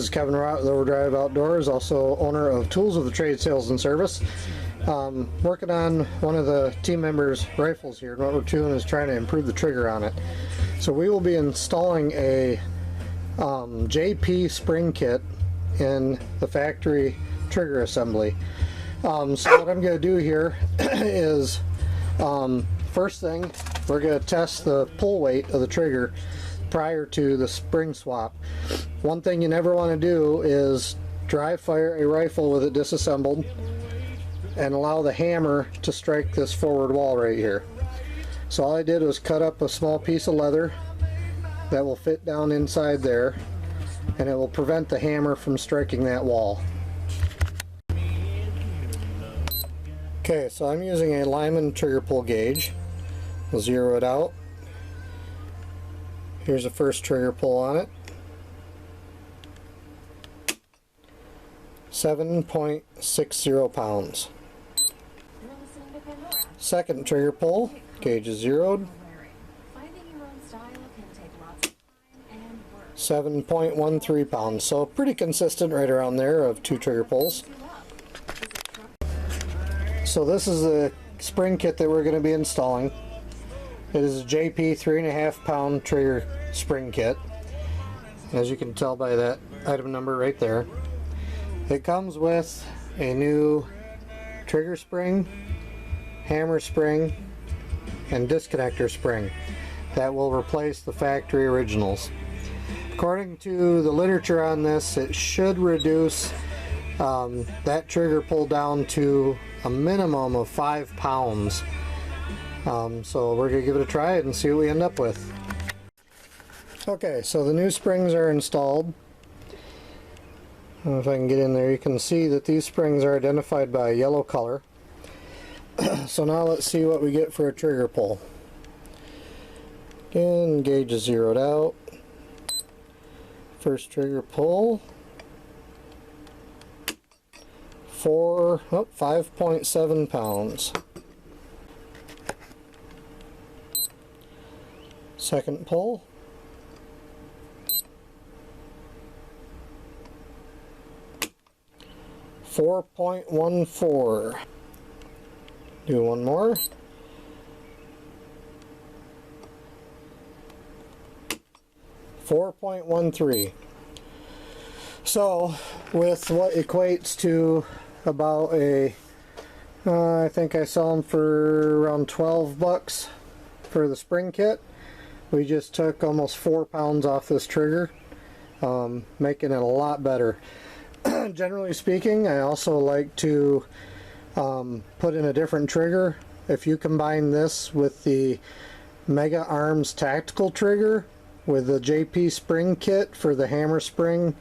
This is Kevin Rott with Overdrive Outdoors, also owner of Tools of the Trade Sales and Service. Working on one of the team members' rifles here, and what we're doing is trying to improve the trigger on it. So we will be installing a JP spring kit in the factory trigger assembly. So what I'm going to do here is, first thing, we're going to test the pull weight of the trigger prior to the spring swap. One thing you never want to do is dry fire a rifle with it disassembled and allow the hammer to strike this forward wall right here. So all I did was cut up a small piece of leather that will fit down inside there, and it will prevent the hammer from striking that wall. Okay, so I'm using a Lyman trigger pull gauge. We'll zero it out. Here's the first trigger pull on it. 7.60 pounds. Second trigger pull, gauge is zeroed. 7.13 pounds. So pretty consistent right around there of 2 trigger pulls. So this is the spring kit that we're going to be installing. It is a JP 3.5 pound trigger spring kit, as you can tell by that item number right there. It comes with a new trigger spring, hammer spring, and disconnector spring that will replace the factory originals. According to the literature on this, it should reduce that trigger pull down to a minimum of 5 pounds. So we're going to give it a try and see what we end up with. Okay, so the new springs are installed. I don't know if I can get in there. You can see that these springs are identified by a yellow color. So now let's see what we get for a trigger pull. Again, gauge is zeroed out. First trigger pull. 5.7 pounds. Second pull. 4.14. Do one more. 4.13. So with what equates to about a I think I sell them for around 12 bucks for the spring kit. We just took almost 4 pounds off this trigger, making it a lot better. Generally speaking, I also like to put in a different trigger. If you combine this with the Mega Arms tactical trigger with the JP spring kit for the hammer spring,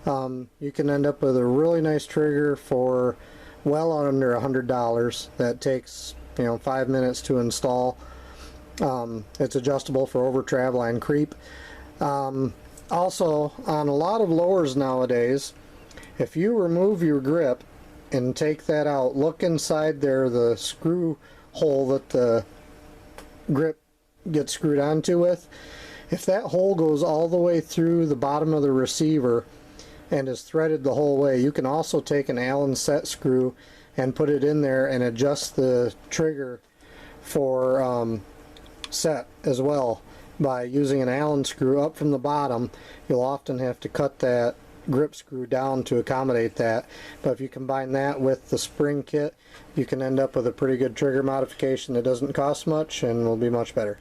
you can end up with a really nice trigger for well under $100. That takes 5 minutes to install. It's adjustable for over travel and creep. Also, on a lot of lowers nowadays, if you remove your grip and take that out, look inside there, the screw hole that the grip gets screwed onto with. If that hole goes all the way through the bottom of the receiver and is threaded the whole way, you can also take an Allen set screw and put it in there and adjust the trigger for set as well by using an Allen screw up from the bottom. You'll often have to cut that grip screw down to accommodate that, but if you combine that with the spring kit, you can end up with a pretty good trigger modification that doesn't cost much and will be much better.